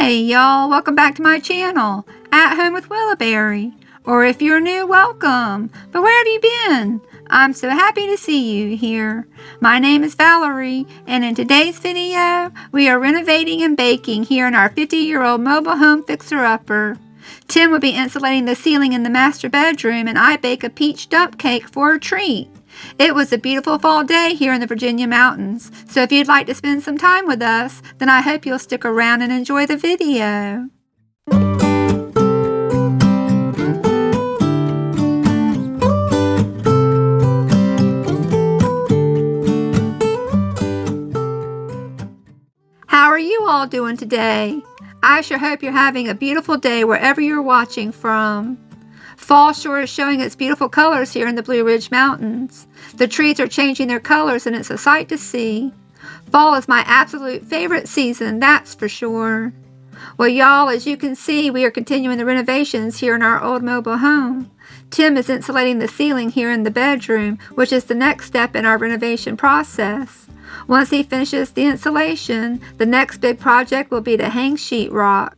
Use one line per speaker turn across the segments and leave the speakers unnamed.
Hey y'all, welcome back to my channel, At Home with Willowberry. Or if you're new, welcome. But where have you been? I'm so happy to see you here. My name is Valerie, and in today's video, we are renovating and baking here in our 50-year-old mobile home fixer-upper. Tim will be insulating the ceiling in the master bedroom, and I bake a peach dump cake for a treat. It was a beautiful fall day here in the Virginia mountains, so if you'd like to spend some time with us, then I hope you'll stick around and enjoy the video. How are you all doing today? I sure hope you're having a beautiful day wherever you're watching from. Fall sure is showing its beautiful colors here in the Blue Ridge Mountains. The trees are changing their colors and it's a sight to see. Fall is my absolute favorite season, that's for sure. Well, y'all, as you can see, we are continuing the renovations here in our old mobile home. Tim is insulating the ceiling here in the bedroom, which is the next step in our renovation process. Once he finishes the insulation, the next big project will be to hang sheetrock.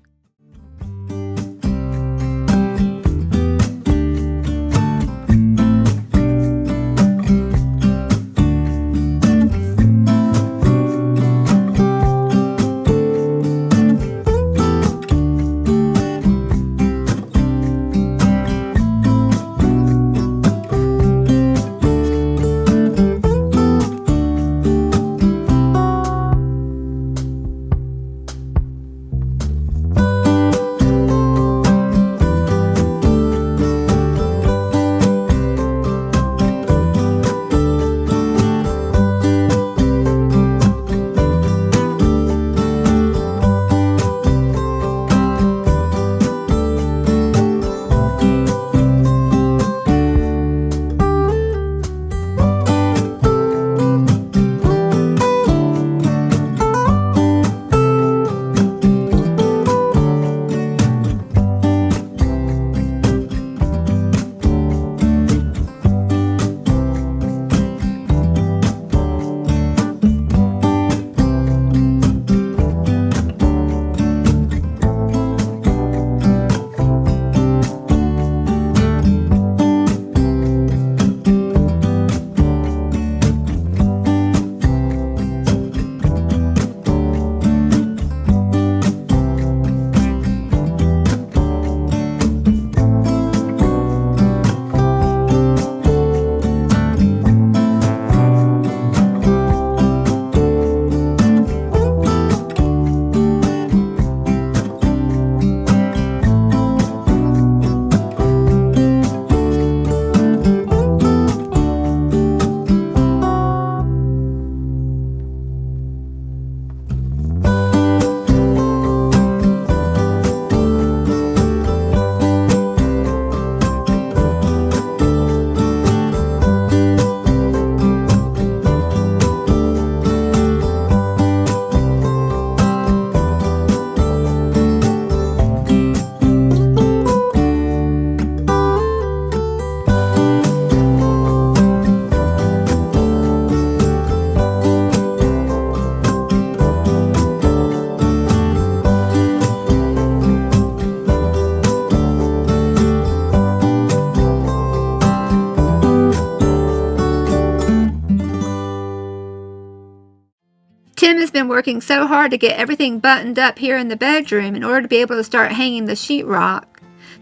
Tim has been working so hard to get everything buttoned up here in the bedroom in order to be able to start hanging the sheetrock.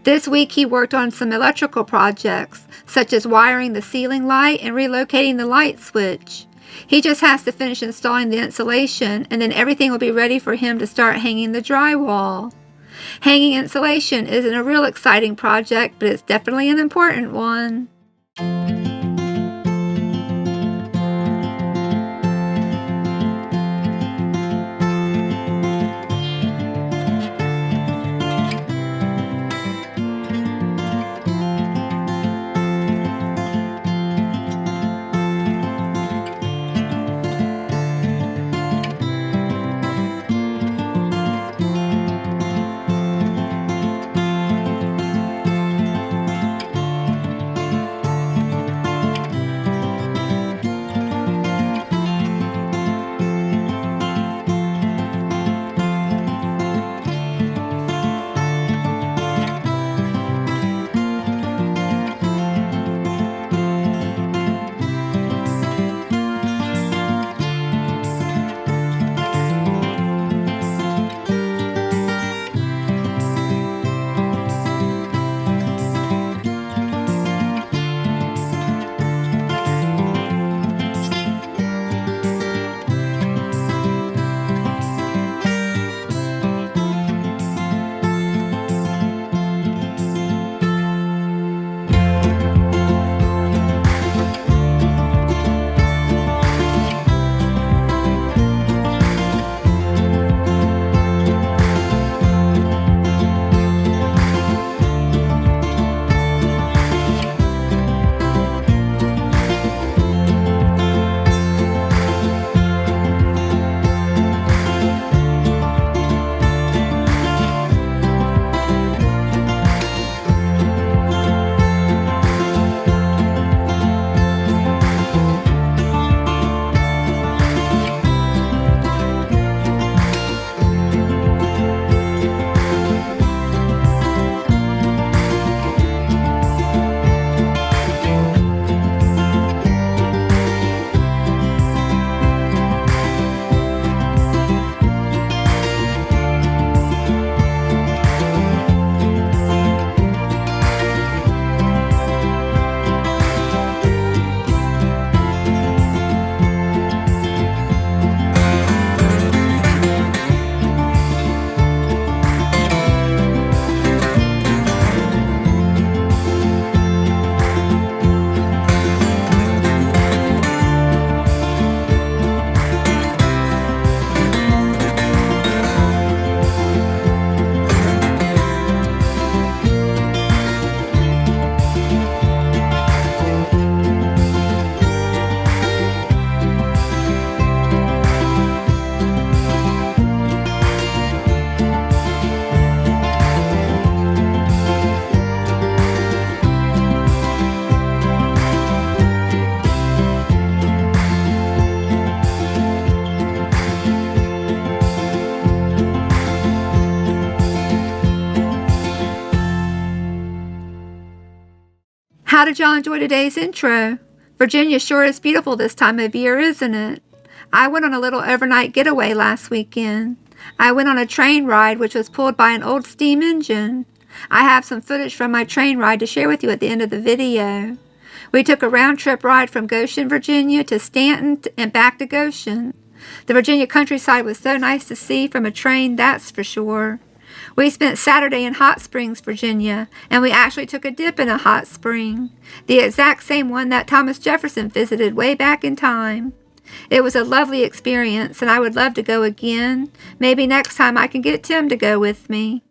This week he worked on some electrical projects, such as wiring the ceiling light and relocating the light switch. He just has to finish installing the insulation, and then everything will be ready for him to start hanging the drywall. Hanging insulation isn't a real exciting project, but it's definitely an important one. How did y'all enjoy today's intro? Virginia sure is beautiful this time of year, isn't it? I went on a little overnight getaway last weekend. I went on a train ride which was pulled by an old steam engine. I have some footage from my train ride to share with you at the end of the video. We took a round-trip ride from Goshen, Virginia to Stanton and back to Goshen. The Virginia countryside was so nice to see from a train, that's for sure. We spent Saturday in Hot Springs, Virginia, and we actually took a dip in a hot spring, the exact same one that Thomas Jefferson visited way back in time. It was a lovely experience, and I would love to go again. Maybe next time I can get Tim to go with me.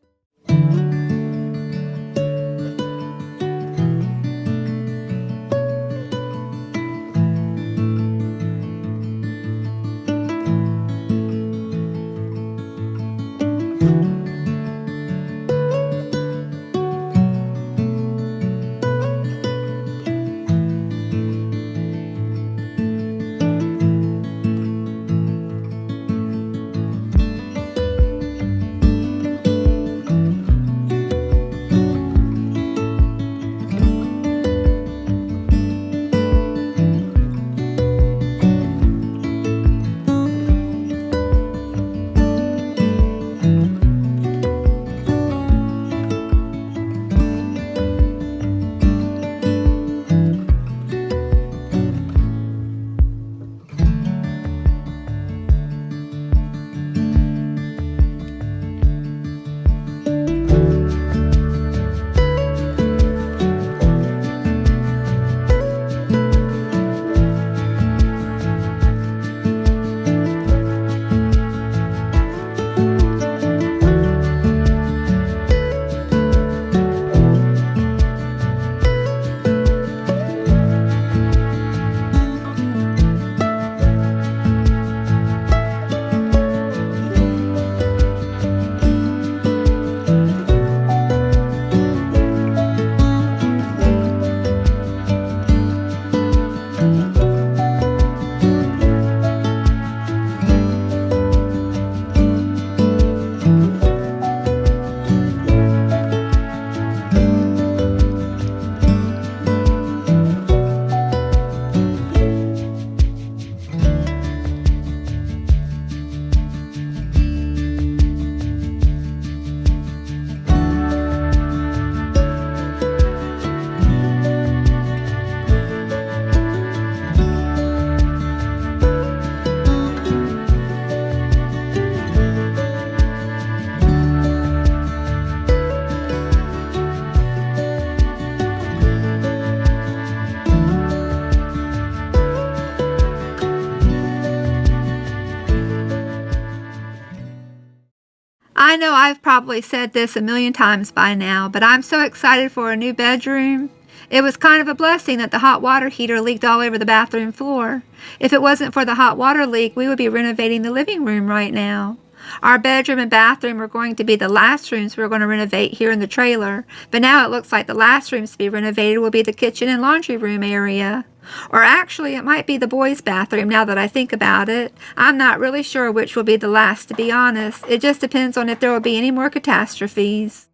I know I've probably said this a million times by now, but I'm so excited for a new bedroom. It was kind of a blessing that the hot water heater leaked all over the bathroom floor. If it wasn't for the hot water leak, we would be renovating the living room right now. Our bedroom and bathroom are going to be the last rooms we're going to renovate here in the trailer, but now it looks like the last rooms to be renovated will be the kitchen and laundry room area. Or actually, it might be the boys' bathroom now that I think about it. I'm not really sure which will be the last, to be honest. It just depends on if there will be any more catastrophes.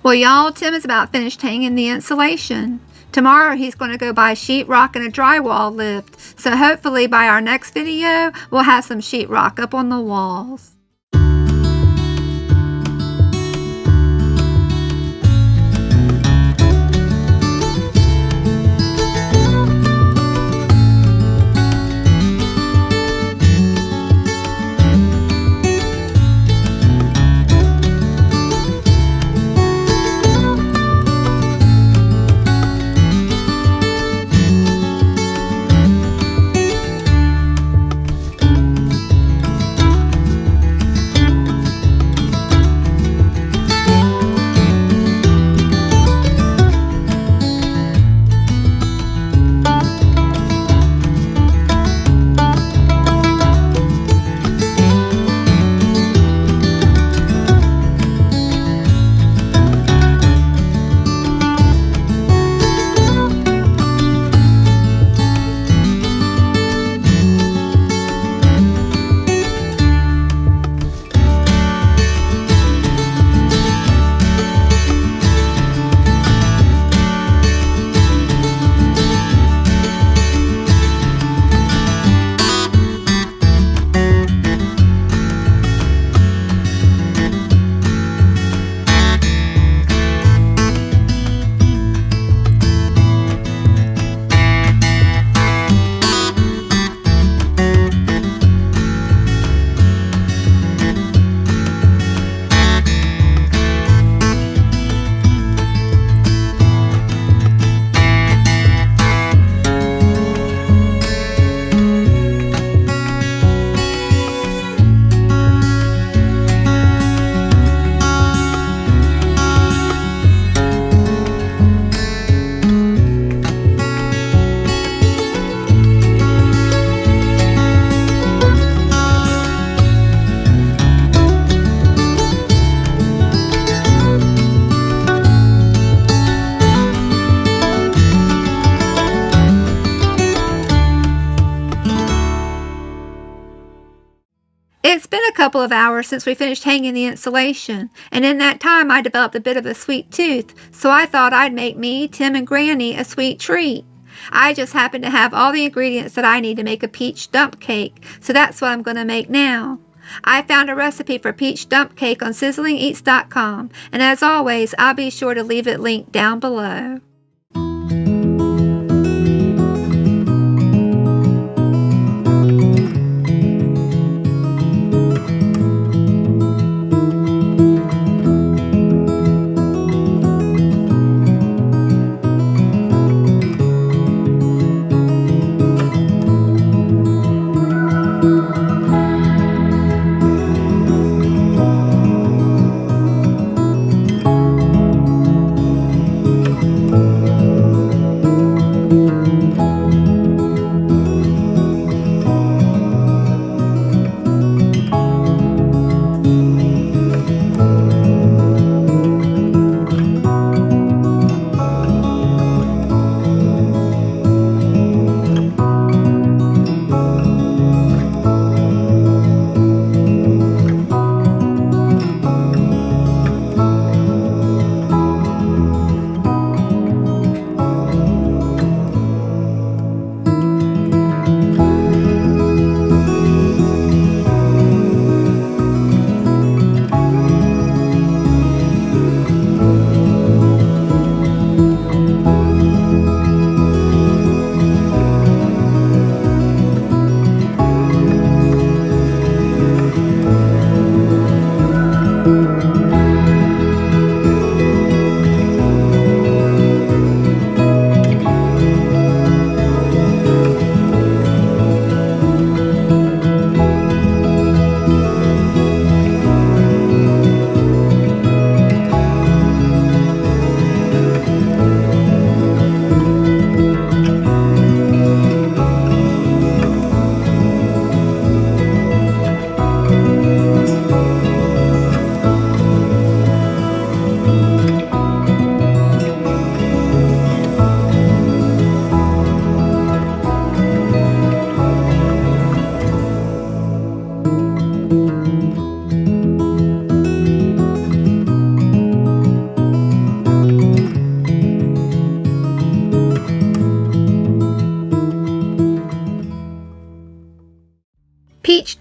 Well, y'all, Tim is about finished hanging the insulation. Tomorrow he's going to go buy sheetrock and a drywall lift. So hopefully by our next video, we'll have some sheetrock up on the walls. It's been a couple of hours since we finished hanging the insulation, and in that time I developed a bit of a sweet tooth, so I thought I'd make me, Tim, and Granny a sweet treat. I just happen to have all the ingredients that I need to make a peach dump cake, so that's what I'm going to make now. I found a recipe for peach dump cake on sizzlingeats.com, and as always, I'll be sure to leave it linked down below.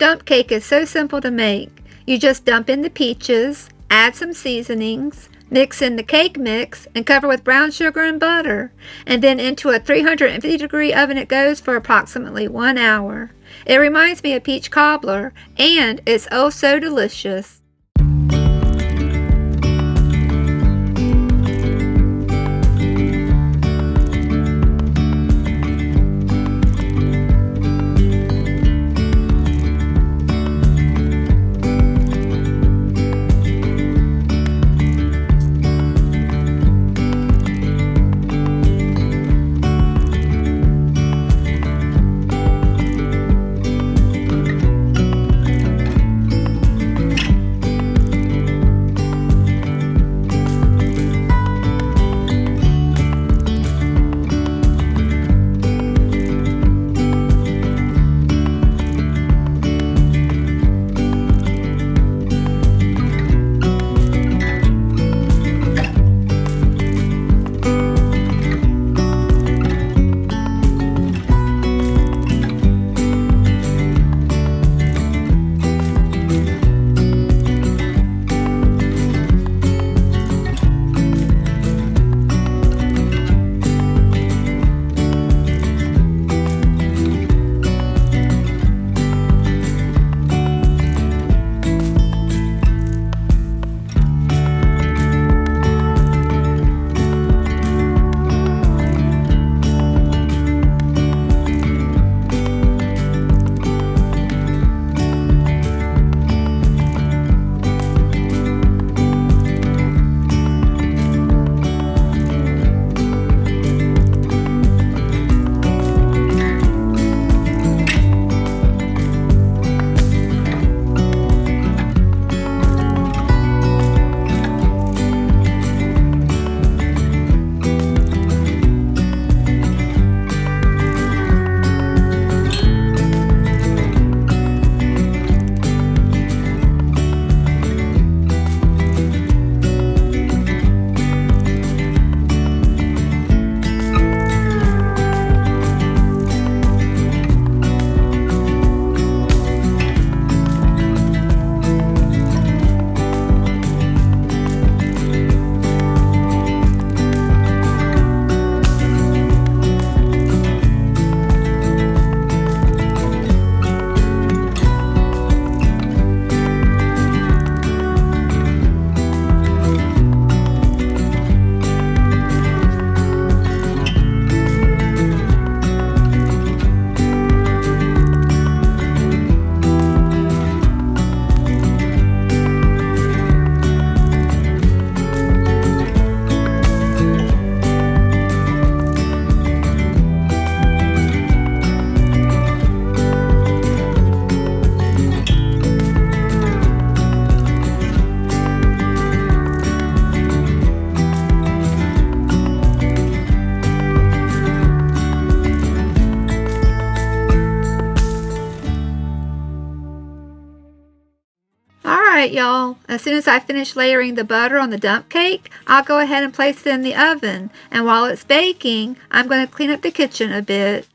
dump cake is so simple to make. You just dump in the peaches, add some seasonings, mix in the cake mix, and cover with brown sugar and butter. And then into a 350-degree oven it goes for approximately 1 hour. It reminds me of peach cobbler, and it's oh so delicious. Alright y'all, as soon as I finish layering the butter on the dump cake, I'll go ahead and place it in the oven. And while it's baking, I'm going to clean up the kitchen a bit.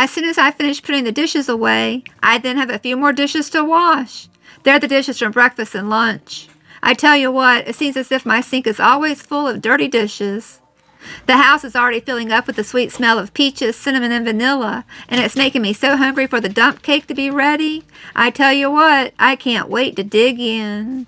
As soon as I finish putting the dishes away, I then have a few more dishes to wash. They're the dishes from breakfast and lunch. I tell you what, it seems as if my sink is always full of dirty dishes. The house is already filling up with the sweet smell of peaches, cinnamon, and vanilla, and it's making me so hungry for the dump cake to be ready. I tell you what, I can't wait to dig in.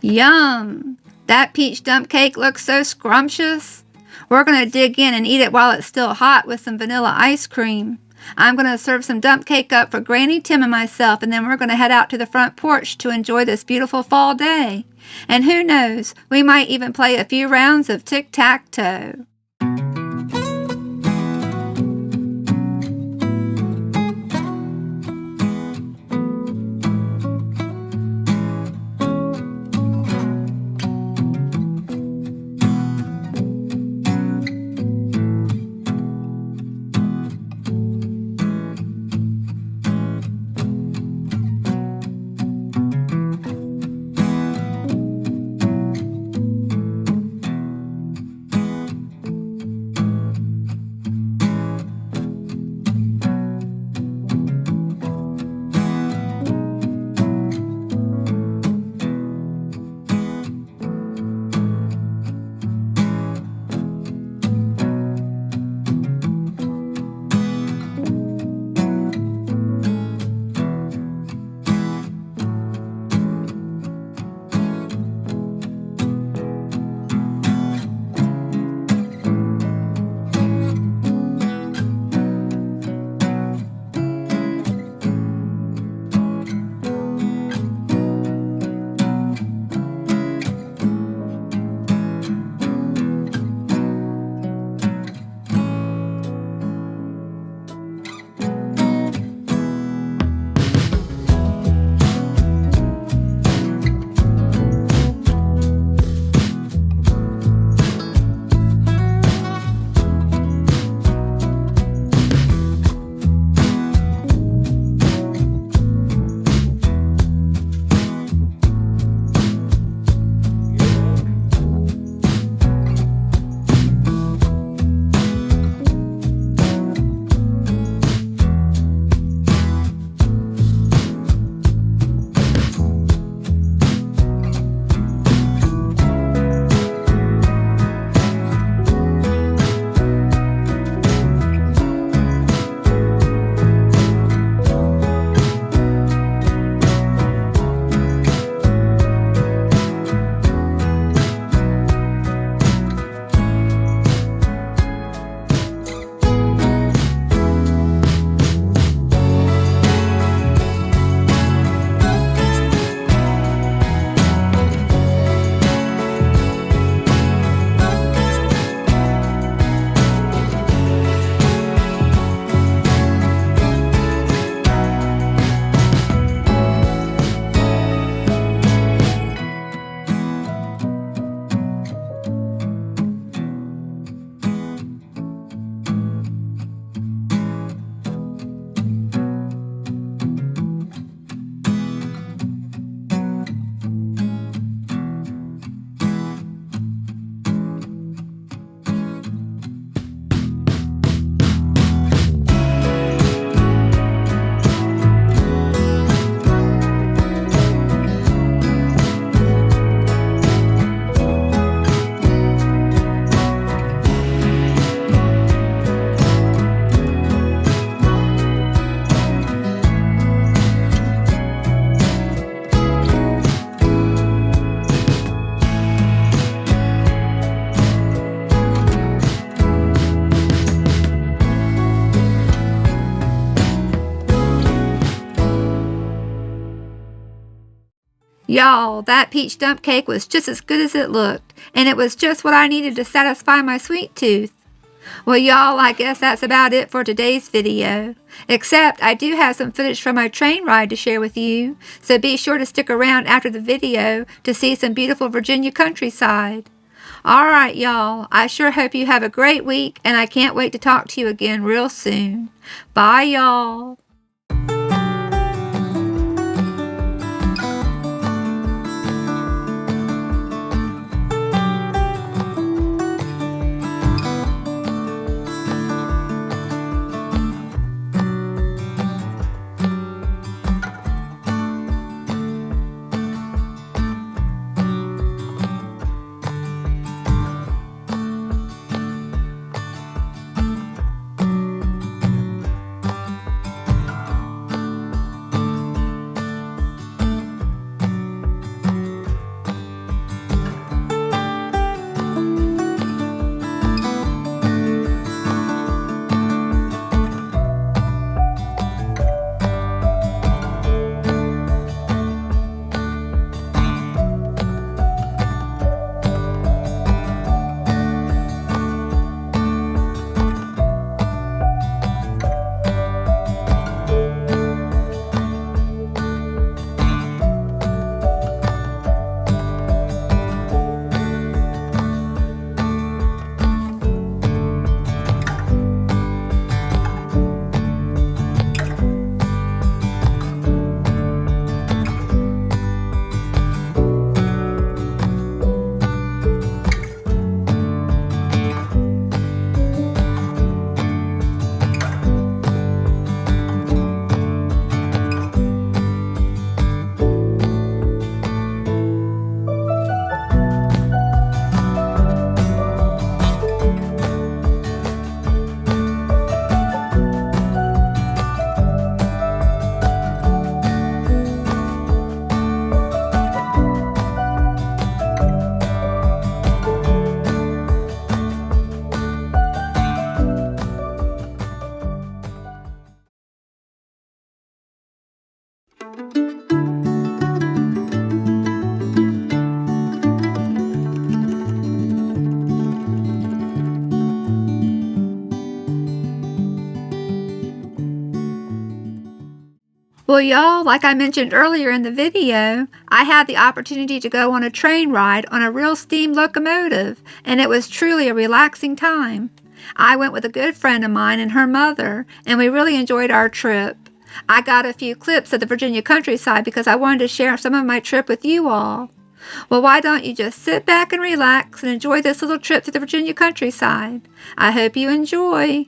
Yum! That peach dump cake looks so scrumptious. We're going to dig in and eat it while it's still hot with some vanilla ice cream. I'm going to serve some dump cake up for Granny, Tim, and myself, and then we're going to head out to the front porch to enjoy this beautiful fall day. And who knows, we might even play a few rounds of tic-tac-toe. Y'all, that peach dump cake was just as good as it looked, and it was just what I needed to satisfy my sweet tooth. Well, y'all, I guess that's about it for today's video. Except I do have some footage from my train ride to share with you, so be sure to stick around after the video to see some beautiful Virginia countryside. Alright, y'all, I sure hope you have a great week, and I can't wait to talk to you again real soon. Bye, y'all. Well, y'all, like I mentioned earlier in the video, I had the opportunity to go on a train ride on a real steam locomotive, and it was truly a relaxing time. I went with a good friend of mine and her mother, and we really enjoyed our trip. I got a few clips of the Virginia countryside because I wanted to share some of my trip with you all. Well, why don't you just sit back and relax and enjoy this little trip to the Virginia countryside? I hope you enjoy.